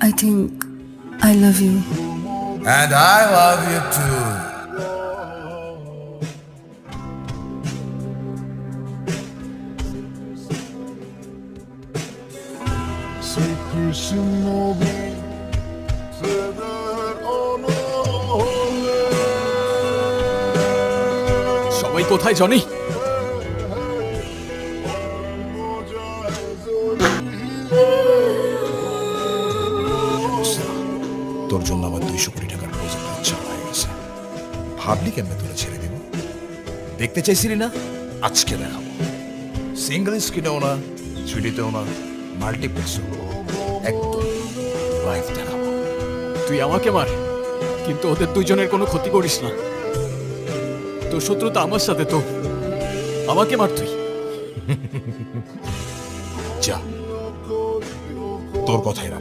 I think I love you. And I love you too. সবাই কোথায় Johnny? তোর জন্য আমার 200 কোটি টাকার প্রজেক্ট ইচ্ছা হয়ে গেছে। ভাবলি কেমনে তোরা ছেড়ে দেব? দেখতে চাইছিলি না? আজকে দেখাবো। সিঙ্গল স্ক্রিনেও না, 3Dতেও না, মাল্টিপ্লেক্সও একদম লাইভ দেখাবো। তুই আমাকে মার, কিন্তু ওদের দুজনের কোনো ক্ষতি করিস না। তোর শত্রুতা আমার সাথে, তো আমাকে মার তুই। যা, তোর কথাই রাখ।